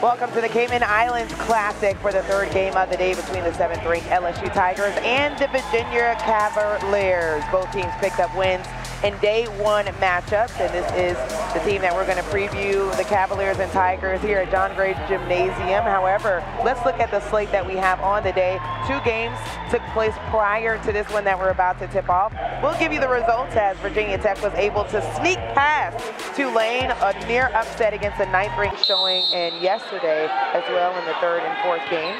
Welcome to the Cayman Islands Classic for the third game of the day between the 7th-ranked LSU Tigers and the Virginia Cavaliers. Both teams picked up wins in day one matchups, and this is the team that we're going to preview, the Cavaliers and Tigers, here at John Gray Gymnasium. However, let's look at the slate that we have on the day. Two games took place prior to this one that we're about to tip off. We'll give you the results as Virginia Tech was able to sneak past Tulane, a near upset against the 9th-ranked showing, and yesterday as well in the 3rd and 4th game.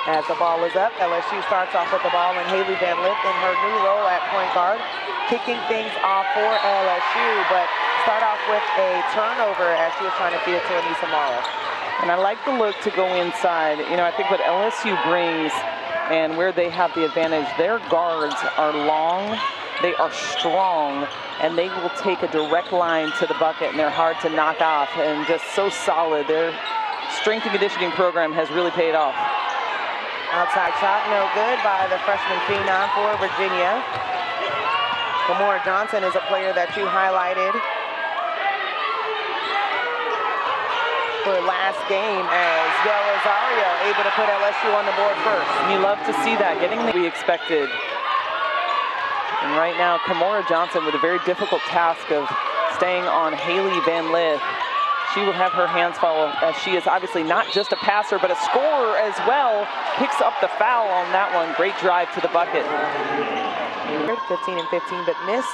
As the ball is up, LSU starts off with the ball, and Haley Van Lith in her new role at point guard, kicking things off for LSU, but start off with a turnover as she was trying to feed it to Anissa Morrow. And I like the look to go inside. You know, I think what LSU brings and where they have the advantage, their guards are long, they are strong, and they will take a direct line to the bucket, and they're hard to knock off and just so solid. Their strength and conditioning program has really paid off. Outside shot, no good by the freshman phenom for Virginia. Kamora Johnson is a player that you highlighted for last game as Del Rosario able to put LSU on the board first. And you love to see that, getting the we expected. And right now, Kamora Johnson with a very difficult task of staying on Haley Van Lith. She will have her hands full as she is obviously not just a passer, but a scorer as well. Picks up the foul on that one. Great drive to the bucket. 15 and 15, but missed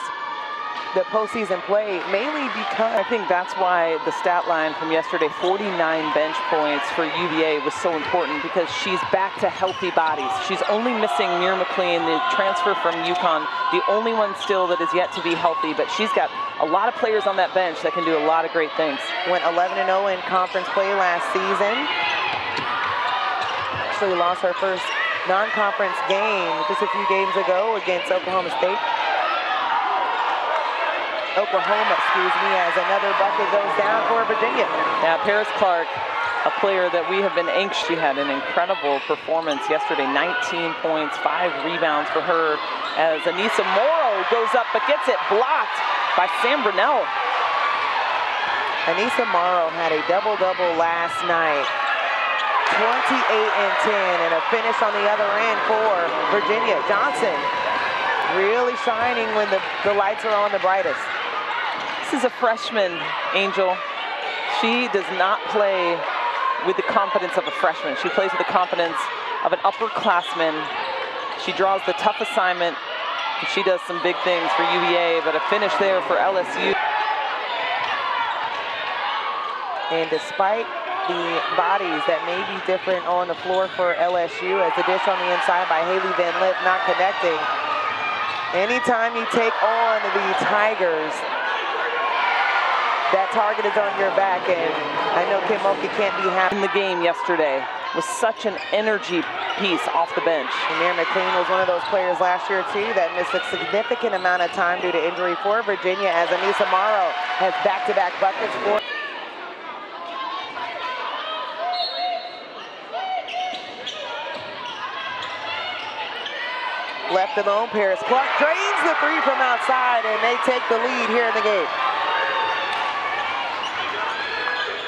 the postseason play, mainly because I think that's why the stat line from yesterday, 49 bench points for UVA, was so important, because she's back to healthy bodies. She's only missing Mir McLean, the transfer from UConn, the only one still that is yet to be healthy, but she's got a lot of players on that bench that can do a lot of great things. Went 11-0 in conference play last season. Actually lost her first non-conference game just a few games ago against Oklahoma State. Oklahoma, excuse me, as another bucket goes down for Virginia. Yeah, Paris Clark, a player that we have been anxious. She had an incredible performance yesterday, 19 points, 5 rebounds for her, as Anissa Morrow goes up but gets it blocked by Sam Brunell. Anissa Morrow had a double-double last night. 28 and 10, and a finish on the other end for Virginia. Johnson really shining when the lights are on the brightest. This is a freshman, Angel. She does not play with the confidence of a freshman. She plays with the confidence of an upperclassman. She draws the tough assignment. She does some big things for UVA, but a finish there for LSU. And despite the bodies that may be different on the floor for LSU, as the dish on the inside by Haley Van Lith not connecting. Anytime you take on the Tigers, that target is on your back, and I know Kim Mulkey can't be happy. In the game yesterday was such an energy piece off the bench. And Mir McLean was one of those players last year too that missed a significant amount of time due to injury for Virginia, as Anissa Morrow has back-to-back buckets for. Left alone, Paris Clark drains the three from outside, and they take the lead here in the game.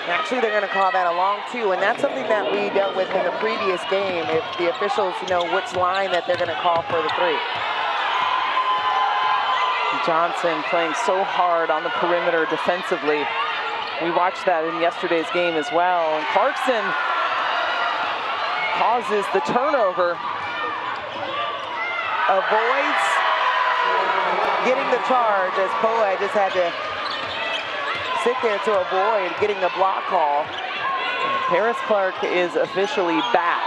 Actually, they're going to call that a long two, and that's something that we dealt with in the previous game, if the officials know which line that they're going to call for the three. Johnson playing so hard on the perimeter defensively. We watched that in yesterday's game as well, and Clarkson causes the turnover. Avoids getting the charge, as Poa just had to sit there to avoid getting the block call. Paris Clark is officially back.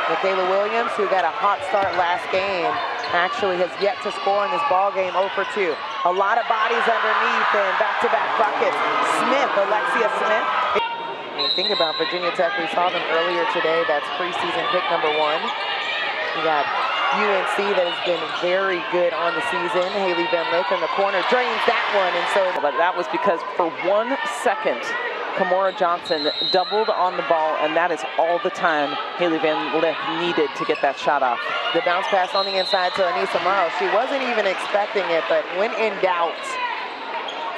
Michaela Williams, who got a hot start last game, actually has yet to score in this ball game, 0 for 2. A lot of bodies underneath and back-to-back buckets. Smith, Alexia Smith. When you think about Virginia Tech, we saw them earlier today. That's preseason pick #1. We got UNC that has been very good on the season. Haley Van Lith in the corner drains that one, and so. But that was because for 1 second, Kamora Johnson doubled on the ball, and that is all the time Haley Van Lith needed to get that shot off. The bounce pass on the inside to Anissa Morrow. She wasn't even expecting it, but when in doubt,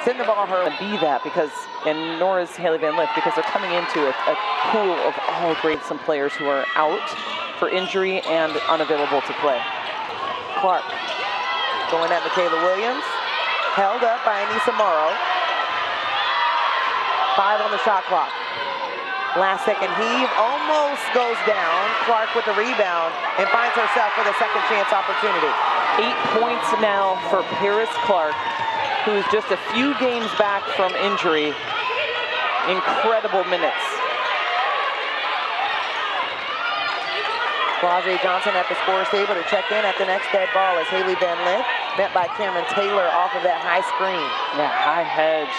Send the ball her. Be that because, and nor is Haley Van Lith, because they're coming into a pool of all great some players who are out for injury and unavailable to play. Clark going at Michaela Williams. Held up by Anissa Morrow. 5 on the shot clock. Last second heave, almost goes down. Clark with the rebound and finds herself with a second chance opportunity. 8 points now for Paris Clark, who is just a few games back from injury. Incredible minutes. Flau'jae Johnson at the scorer's table to check in at the next dead ball as Haley Van Lith met by Cameron Taylor off of that high screen. Yeah, high hedge.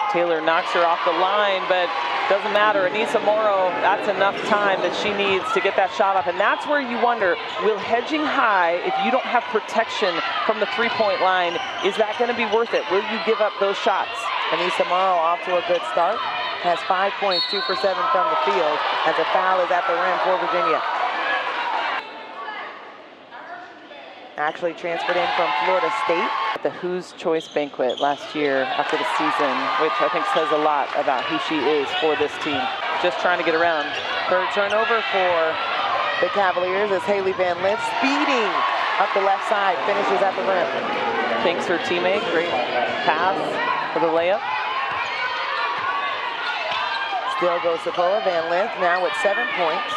Taylor knocks her off the line, but doesn't matter. Anissa Morrow, that's enough time that she needs to get that shot up. And that's where you wonder, will hedging high, if you don't have protection from the three-point line, is that going to be worth it? Will you give up those shots? Anissa Morrow off to a good start. Has 5 points, 2 for 7 from the field as a foul is at the rim for Virginia. Actually transferred in from Florida State. At the Who's Choice Banquet last year after the season, which I think says a lot about who she is for this team. Just trying to get around. Third turnover for the Cavaliers as Haley Van Lith speeding up the left side, finishes at the rim. Thanks her teammate, great pass for the layup. Still goes to Poa. Van Lith now with 7 points.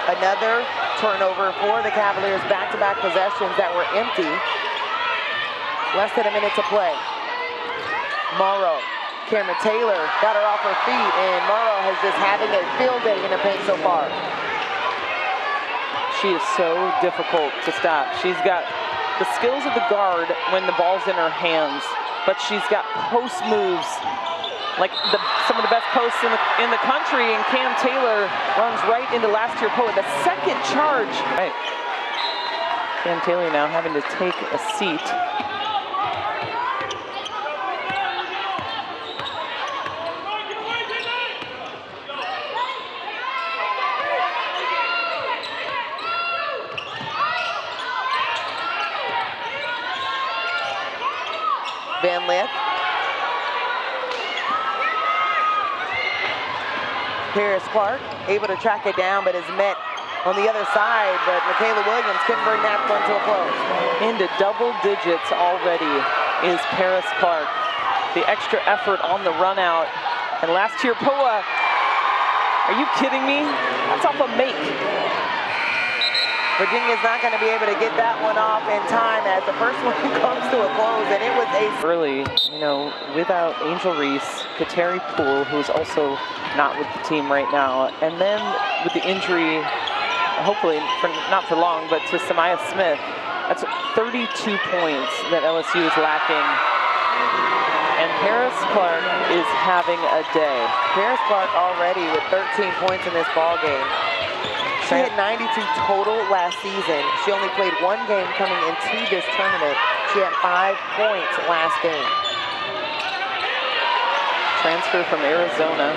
Another turnover for the Cavaliers, back-to-back possessions that were empty. Less than a minute to play. Morrow, Cameron Taylor got her off her feet, and Morrow has just having a field day in the paint so far. She is so difficult to stop. She's got the skills of the guard when the ball's in her hands, but she's got post moves like some of the best posts in the country, and Cam Taylor runs right into last year Poa. The second charge. Right. Cam Taylor now having to take a seat. Van Lith. Paris Clark able to track it down, but is met on the other side, but Michaela Williams couldn't bring that one to a close. Into double digits already is Paris Clark. The extra effort on the run out. And last year, Poa, are you kidding me? That's off a make. Virginia's not going to be able to get that one off in time as the first one comes to a close, and it was a... Early, you know, without Angel Reese, Kateri Poole, who's also not with the team right now, and then with the injury, hopefully not for long, but to Samaya Smith, that's 32 points that LSU is lacking. And Paris Clark is having a day. Paris Clark already with 13 points in this ball game. She had 92 total last season. She only played 1 game coming into this tournament. She had 5 points last game. Transfer from Arizona.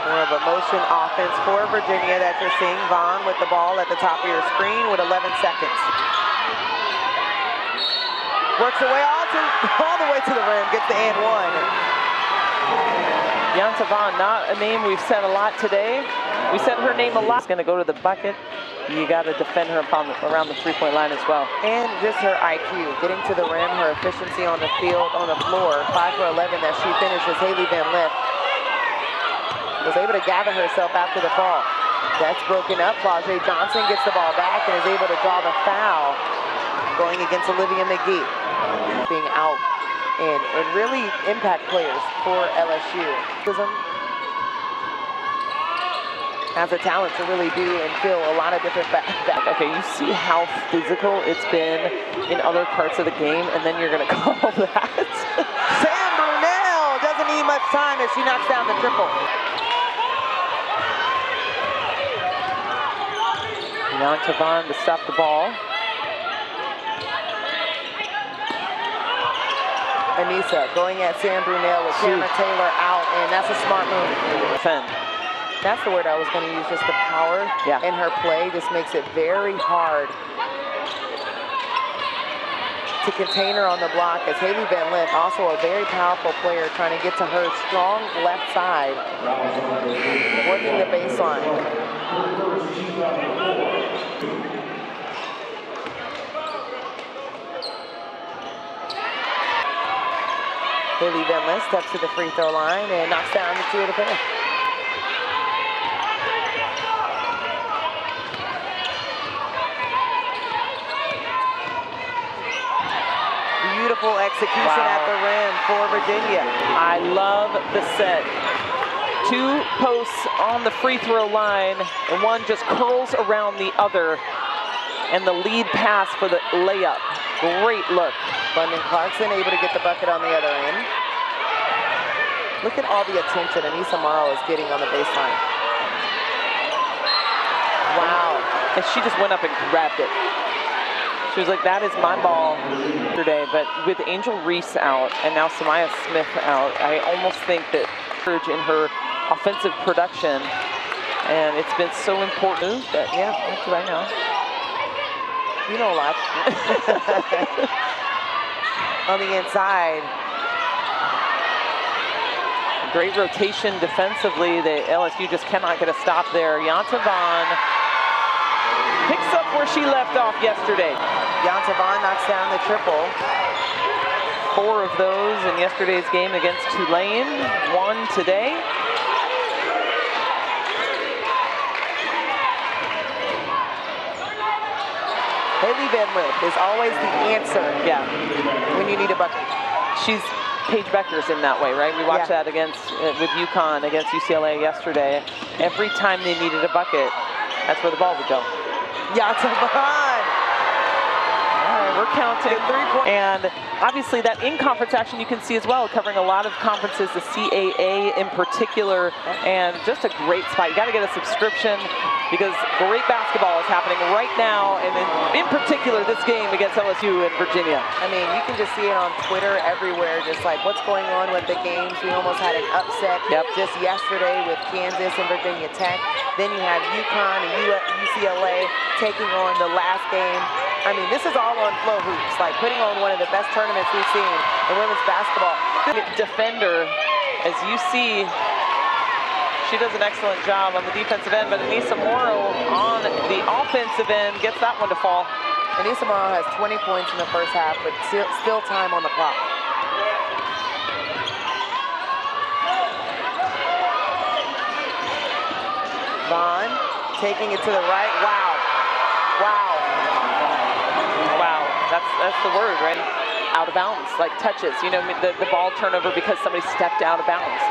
More of a motion offense for Virginia that you're seeing. Vaughn with the ball at the top of your screen with 11 seconds. Works her way all the way to the rim, gets the and one. Yanta Vaughn, not a name we've said a lot today. We said her name a lot. It's going to go to the bucket. You got to defend her around the three-point line as well. And just her IQ, getting to the rim, her efficiency on the field, on the floor, 5 for 11 that she finishes. Haley Van Lith was able to gather herself after the fall. That's broken up. Flau'jae Johnson gets the ball back and is able to draw the foul going against Olivia McGee. Being out and really impact players for LSU. Has a talent to really do and fill a lot of different back. Okay, you see how physical it's been in other parts of the game, and then you're going to call that. Sam Brunel doesn't need much time as she knocks down the triple. Yanta Vaughn to stop the ball. Anissa going at Sam Brunel with Cameron Taylor out, and that's a smart move. Defend. That's the word I was going to use, just the power in her play just makes it very hard to contain her on the block, as Haley Van Lith, also a very powerful player, trying to get to her strong left side, working the baseline. Haley Van Lith steps to the free throw line and knocks down the 2 of the pair. Beautiful execution at the rim for Virginia. I love the set. 2 posts on the free throw line, and one just curls around the other, and the lead pass for the layup. Great look. London Clarkson able to get the bucket on the other end. Look at all the attention Anissa Morrow is getting on the baseline. Wow. And she just went up and grabbed it. She was like, that is my ball today. But with Angel Reese out and now Samaya Smith out, I almost think that surge in her offensive production, and it's been so important that, what do I know? You know a lot. On the inside. Great rotation defensively. The LSU just cannot get a stop there. Yanta Vaughn picks up where she left off yesterday. Yanta Vaughn knocks down the triple. 4 of those in yesterday's game against Tulane, 1 today. Haley Van Lith is always the answer when you need a bucket. She's Paige Becker's in that way, right? We watched that against with UConn against UCLA yesterday. Every time they needed a bucket, that's where the ball would go. Yanta Vaughn. All right, we're counting. And obviously that in-conference action you can see as well, covering a lot of conferences, the CAA in particular, and just a great spot. You got to get a subscription because great basketball is happening right now, and in particular this game against LSU and Virginia. I mean, you can just see it on Twitter everywhere, just like what's going on with the games. We almost had an upset just yesterday with Kansas and Virginia Tech. Then you have UConn and UCLA taking on the last game. I mean, this is all on Flow Hoops, like putting on one of the best tournaments we've seen in women's basketball. Defender, as you see, she does an excellent job on the defensive end, but Anissa Morrow on the offensive end gets that one to fall. Anissa Morrow has 20 points in the first half, but still time on the clock. Vaughn taking it to the right. Wow. Wow. Wow. That's the word, right? Out of bounds, like touches. You know, the ball turnover because somebody stepped out of bounds.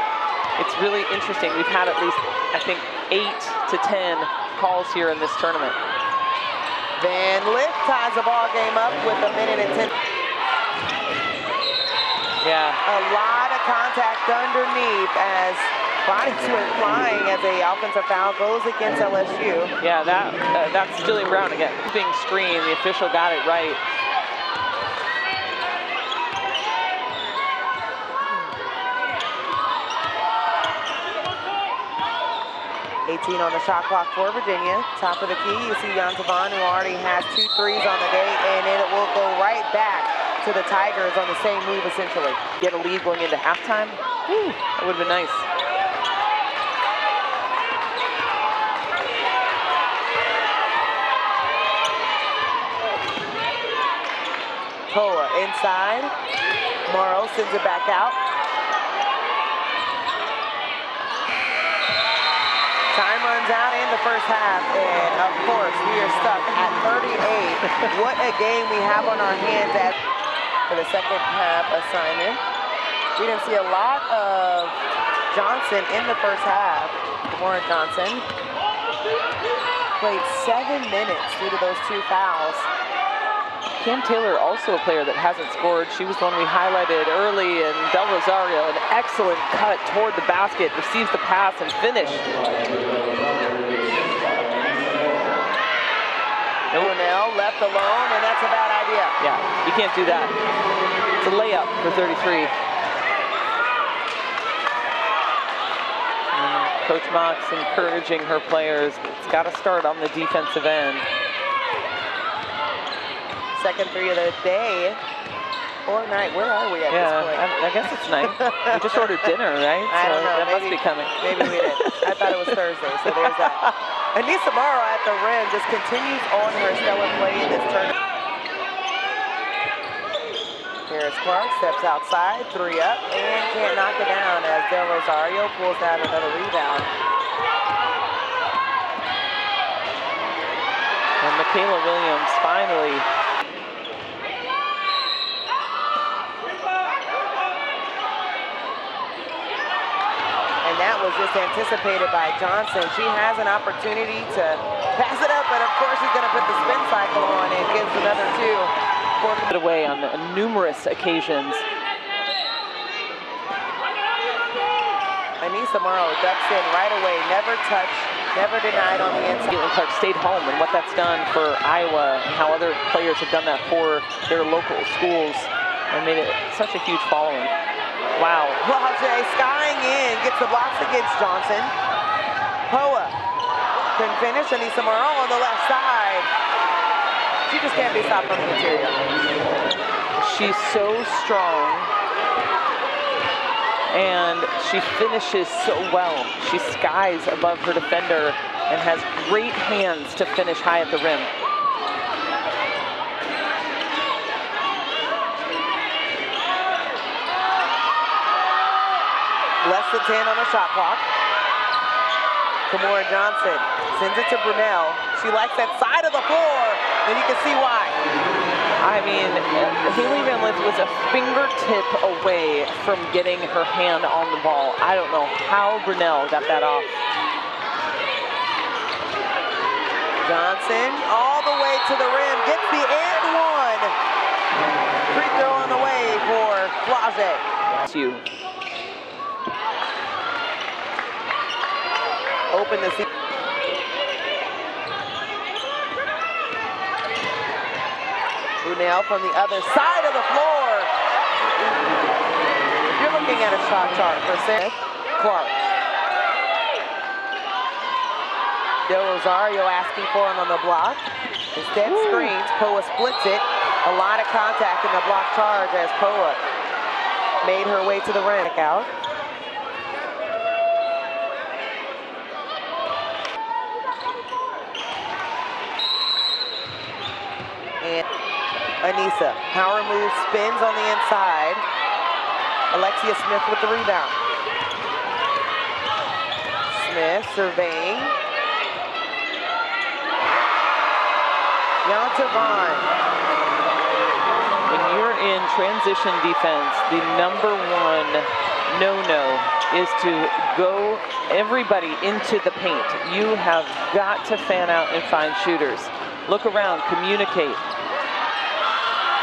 It's really interesting. We've had at least, I think, 8 to 10 calls here in this tournament. Van Lith ties the ball game up with 1 minute and 10. Yeah. A lot of contact underneath as bodies went flying as a offensive foul goes against LSU. Yeah, that's Jillian Brown again. Moving screen, the official got it right. 18 on the shot clock for Virginia. Top of the key, you see Yanta Vaughn, who already has 2 threes on the day, and it will go right back to the Tigers on the same move, essentially. Get a lead going into halftime. Woo, that would have been nice. Toa inside. Morrow sends it back out. Time runs out in the first half, and of course, we are stuck at 38. What a game we have on our hands for the second half assignment. We didn't see a lot of Johnson in the first half. Warren Johnson played 7 minutes due to those 2 fouls. Cam Taylor, also a player that hasn't scored. She was the one we highlighted early, and Del Rosario, an excellent cut toward the basket, receives the pass and finish. Cornell left alone, and that's a bad idea. Yeah, you can't do that. It's a layup for 33. Coach Mox encouraging her players. It's got to start on the defensive end. Second three of the day. Or night. Where are we at this point? I guess it's night. We just ordered dinner, right? I don't know. That must be coming. Maybe we did. I thought it was Thursday, so there's that. Anissa Morrow at the rim just continues on her stellar play in this tournament. Here's Clark, steps outside, three up, and can't knock it down as Del Rosario pulls down another rebound. And Michaela Williams finally. And that was just anticipated by Johnson. She has an opportunity to pass it up, but of course she's going to put the spin cycle on and gives another two. Away on numerous occasions. Anissa Morrow ducks in right away, never touched, never denied on the inside. Caitlin Clark stayed home, and what that's done for Iowa and how other players have done that for their local schools and made it such a huge following. Wow. Flage skying in, gets the blocks against Johnson. Poa can finish. Anissa Morrow on the left side. She just can't be stopped on the material. She's so strong, and she finishes so well. She skies above her defender and has great hands to finish high at the rim. Less than 10 on the shot clock. Kamora Johnson sends it to Brunel. She likes that side of the floor, and you can see why. I mean, Haley Van Lith was a fingertip away from getting her hand on the ball. I don't know how Brunel got that off. Johnson all the way to the rim, gets the and one. Free throw on the way for Flage. Open the seat. Brunel from the other side of the floor. You're looking at a shot chart for Smith. Clark. Del Rosario asking for him on the block. Instead screens, Poa splits it. A lot of contact in the block charge as Poa made her way to the rim. Out. And Anissa, power move, spins on the inside. Alexia Smith with the rebound. Smith surveying. Yonta Vaughn. When you're in transition defense, the number one no-no is to go everybody into the paint. You have got to fan out and find shooters. Look around, communicate.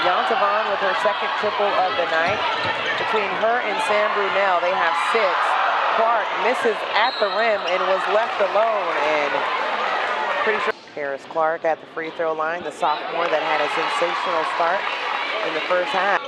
Yonta Vaughn with her second triple of the night. Between her and Sam Brunel, they have 6. Clark misses at the rim and was left alone, and pretty sure. Harris Clark at the free throw line, the sophomore that had a sensational start in the first half.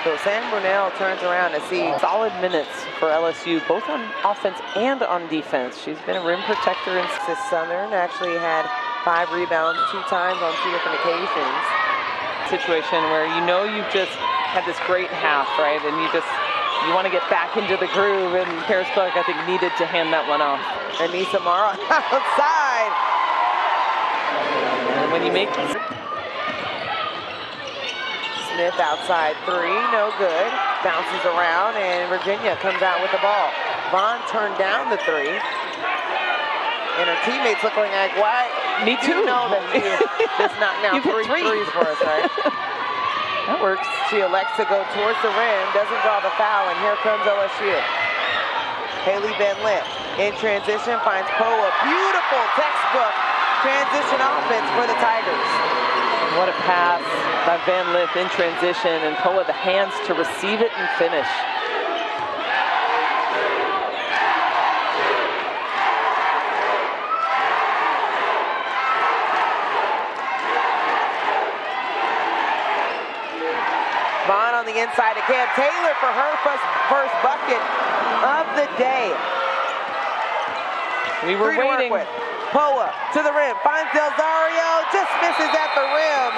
So Sam Brunel turns around to see solid minutes for LSU, both on offense and on defense. She's been a rim protector. And Southern actually had 5 rebounds 2 times on 2 different occasions. Situation where you know you've just had this great half, right? And you want to get back into the groove, and Harris Clark, I think, needed to hand that one off. Anissa Morrow outside. And when you make Smith outside 3, no good. Bounces around, and Virginia comes out with the ball. Vaughn turned down the 3. And her teammates looking like, why? Me too. You know that she is not now 3 threes for us, right? That works. She elects to go towards the rim, doesn't draw the foul, and here comes LSU. Haley Van Lith in transition finds Poa. Beautiful textbook transition offense for the Tigers. What a pass by Van Lith in transition, and Poa the hands to receive it and finish. Vaughn on the inside to Cam Taylor for her first bucket of the day. We were waiting. Poa to the rim, finds Delzario, just misses at the rim.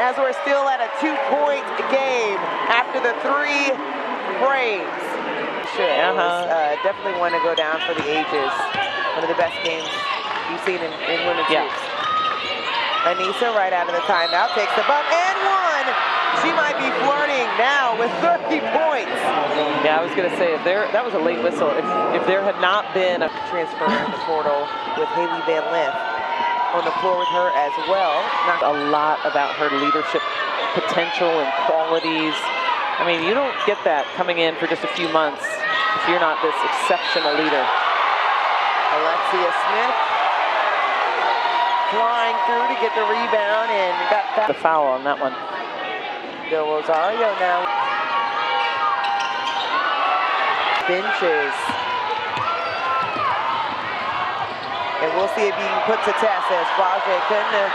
As we're still at a 2-point game after the 3 frames. Definitely want to go down for the ages. One of the best games you've seen in women's hoops. Anissa right out of the timeout takes the bump and one. She might be flirting now with 30 points. Yeah, I was going to say, that was a late whistle. If there had not been a transfer in the portal with Haley Van Lith on the floor with her as well. Not a lot about her leadership potential and qualities. I mean, you don't get that coming in for just a few months if you're not this exceptional leader. Alexia Smith flying through to get the rebound and got the foul on that one. Del Rosario now benches. And we'll see if he can put to test as Flage couldn't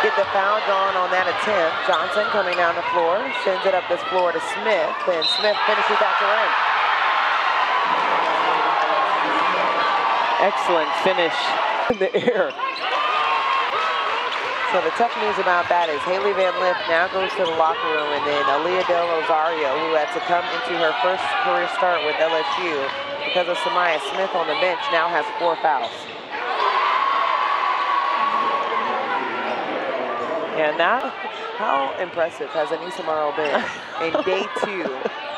get the foul drawn on that attempt. Johnson coming down the floor, sends it up this floor to Smith, and Smith finishes at the rim. Excellent finish in the air. So the tough news about that is Haley Van Lith now goes to the locker room, and then Aaliyah Del Rosario, who had to come into her first career start with LSU because of Samaya Smith on the bench, now has 4 fouls. And now, how impressive has Anissa Morrow been in day 2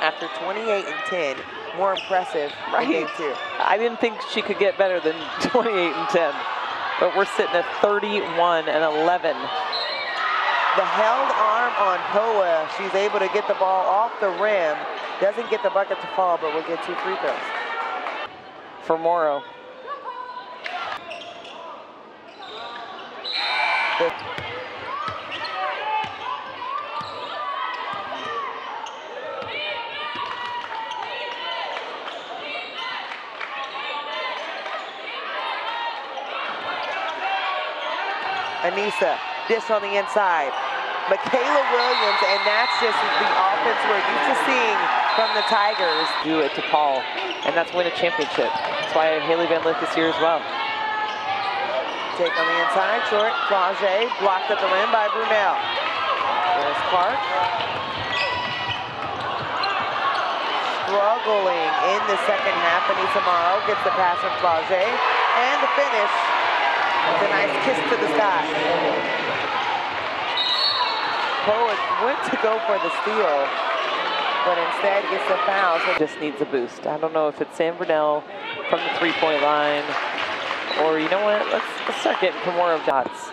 after 28 and 10? More impressive in day 2. I didn't think she could get better than 28 and 10. But we're sitting at 31 and 11. The held arm on Poa, she's able to get the ball off the rim. Doesn't get the bucket to fall, but will get 2 free throws. For Morrow. Anissa, dish on the inside. Michaela Williams, and that's just the offense we're used to seeing from the Tigers. Do it to Paul, and that's win a championship. That's why Haley Van Lith this year as well. Take on the inside, short, Flage, blocked at the rim by Brunel. There's Clark. Struggling in the second half. Anissa Morrow gets the pass from Flage, and the finish. It's a nice kiss to the sky. Poet went to go for the steal, but instead gets the foul. So just needs a boost. I don't know if it's Sam Brunel from the 3-point line, or you know what? Let's start getting some more of dots.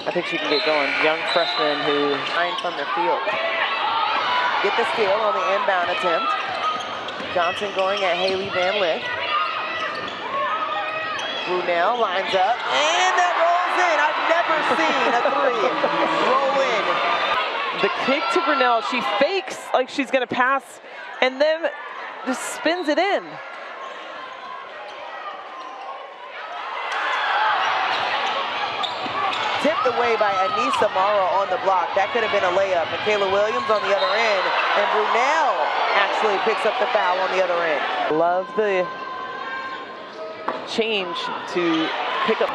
I think she can get going. Young freshman who from the field. Get the steal on the inbound attempt. Johnson going at Haley Van Lith. Brunel lines up, and that rolls in. I've never seen a 3 roll in. The kick to Brunel, she fakes like she's gonna pass, and then just spins it in. Tipped away by Anissa Morrow on the block. That could have been a layup. Michaela Williams on the other end, and Brunel actually picks up the foul on the other end. Love the change to pick up.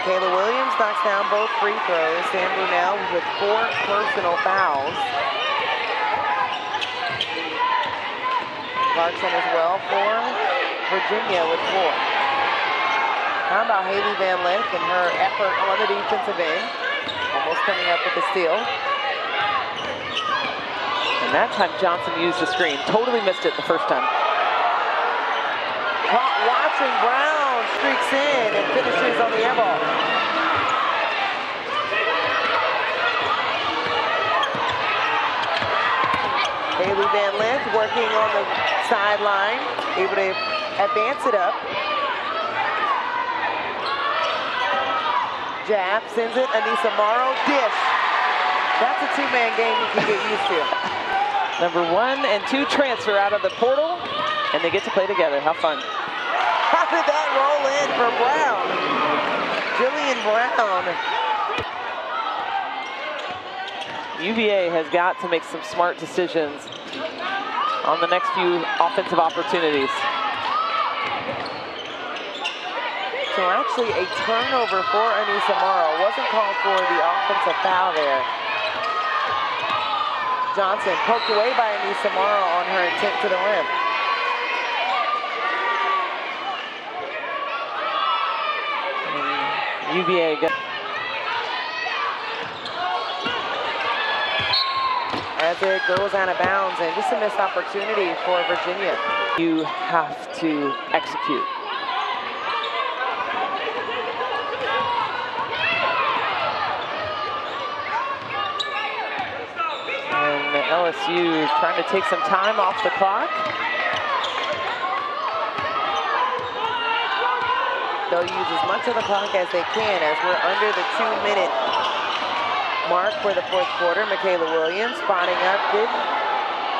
Kayla Williams knocks down both free throws. Sam Brunel with 4 personal fouls. Clarkson as well for Virginia with 4. How about Haley Van Lith and her effort on the defensive end? Almost coming up with the steal. And that time Johnson used the screen. Totally missed it the first time. Caught watching, Brown streaks in and finishes on the air ball. Haley Van Lith working on the sideline, able to advance it up. Jab, sends it, Anissa Morrow, dish. That's a 2-man game you can get used to. Number 1 and 2 transfer out of the portal, and they get to play together. How fun. How did that roll in for Brown? Jillian Brown. UVA has got to make some smart decisions on the next few offensive opportunities. So actually a turnover for Anissa Morrow. Wasn't called for the offensive foul there. Johnson poked away by Anissa Morrow on her intent to the rim. UVA got as it goes out of bounds, and just a missed opportunity for Virginia. You have to execute. And LSU trying to take some time off the clock. They'll use as much of the clock as they can as we're under the 2-minute mark for the fourth quarter. Michaela Williams spotting up, did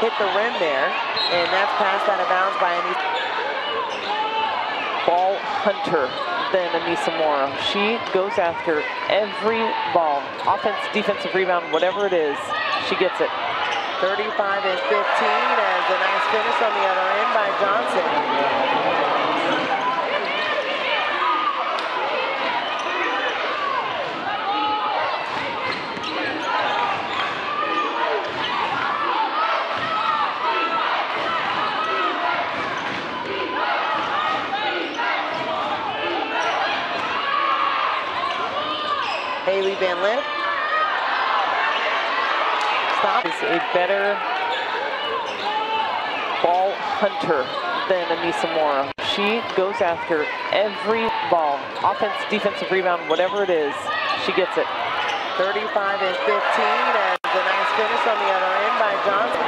hit the rim there, and that's passed out of bounds by Anissa. Ball hunter than Anissa Morrow. She goes after every ball. Offense, defensive rebound, whatever it is, she gets it. 35 and 15 as a nice finish on the other end by Johnson. Haley Van Lith. Stop. Is a better ball hunter than Anissa Morrow. She goes after every ball. Offense, defensive rebound, whatever it is, she gets it. 35 and 15 as a nice finish on the other end by Johnson.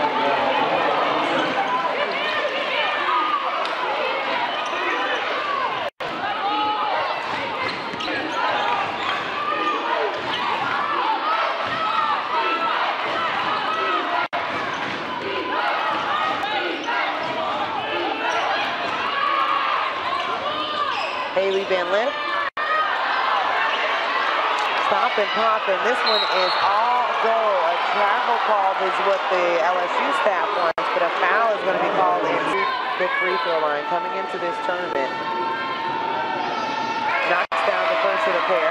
Haley Van Lith. Stop and pop, and this one is all go. A travel call is what the LSU staff wants, but a foul is going to be called into the free throw line coming into this tournament. Knocks down the first of the pair.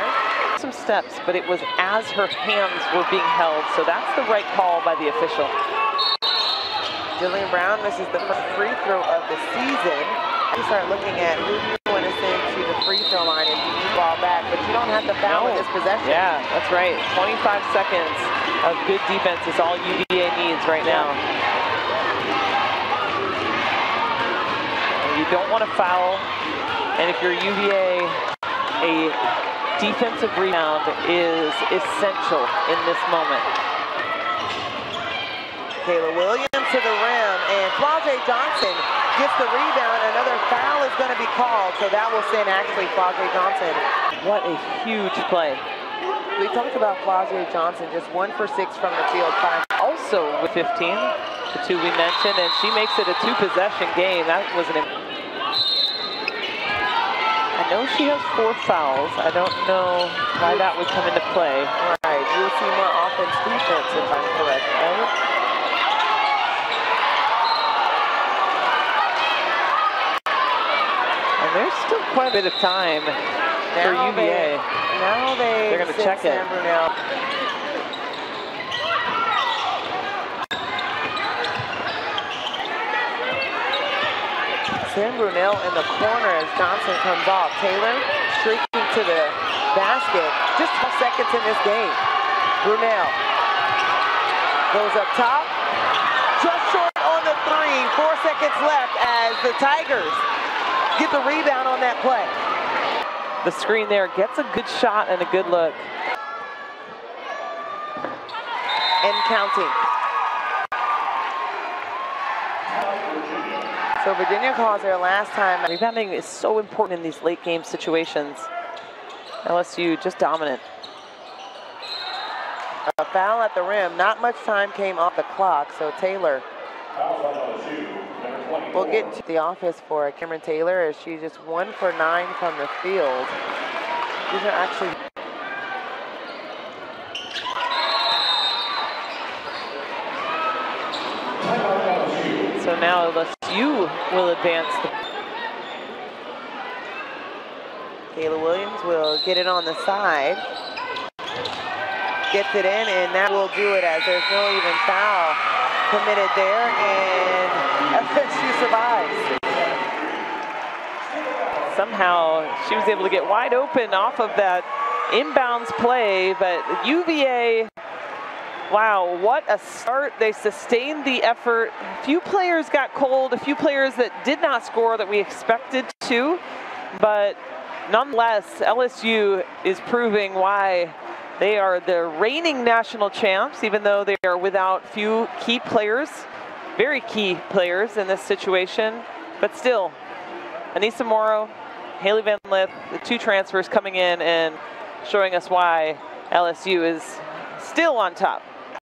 Some steps, but it was as her hands were being held, so that's the right call by the official. Jillian Brown misses the first free throw of the season. You start looking at who you want to send to the free throw line and you ball back, but you don't have to foul in this possession. Yeah, that's right. 25 seconds of good defense is all UVA needs right now. You don't want to foul, and if you're UVA, a defensive rebound is essential in this moment. Kayla Williams to the rim, and Flau'jae Johnson gets the rebound. Another foul is going to be called, so that will send actually Flau'jae Johnson. What a huge play. We talked about Flau'jae Johnson, just 1 for 6 from the field. 5. Also with 15, the two we mentioned, and she makes it a 2-possession game. That was an... I know she has 4 fouls. I don't know why that would come into play. Right, you'll see more offense defense if I'm correct, right? There's still quite a bit of time for UVA. They're going to check it. Sam Brunel in the corner as Johnson comes off. Taylor streaking to the basket. Just 12 seconds in this game. Brunel goes up top. Just short on the 3. 4 seconds left as the Tigers get the rebound on that play. The screen there gets a good shot and a good look. And counting. So Virginia calls their last time. Rebounding is so important in these late game situations. LSU just dominant. A foul at the rim. Not much time came off the clock, so Taylor we'll get to the office for Cameron Taylor as she's just 1 for 9 from the field. These are actually now LSU will advance. Kayla Williams will get it on the side. Gets it in, and that will do it as there's no even foul committed there, and LSU survives. Somehow she was able to get wide open off of that inbounds play, but UVA, wow, what a start. They sustained the effort. A few players got cold, a few players that did not score that we expected to, but nonetheless, LSU is proving why they are the reigning national champs, even though they are without few key players, very key players in this situation. But still, Anissa Morrow, Haley Van Lith, the two transfers coming in and showing us why LSU is still on top.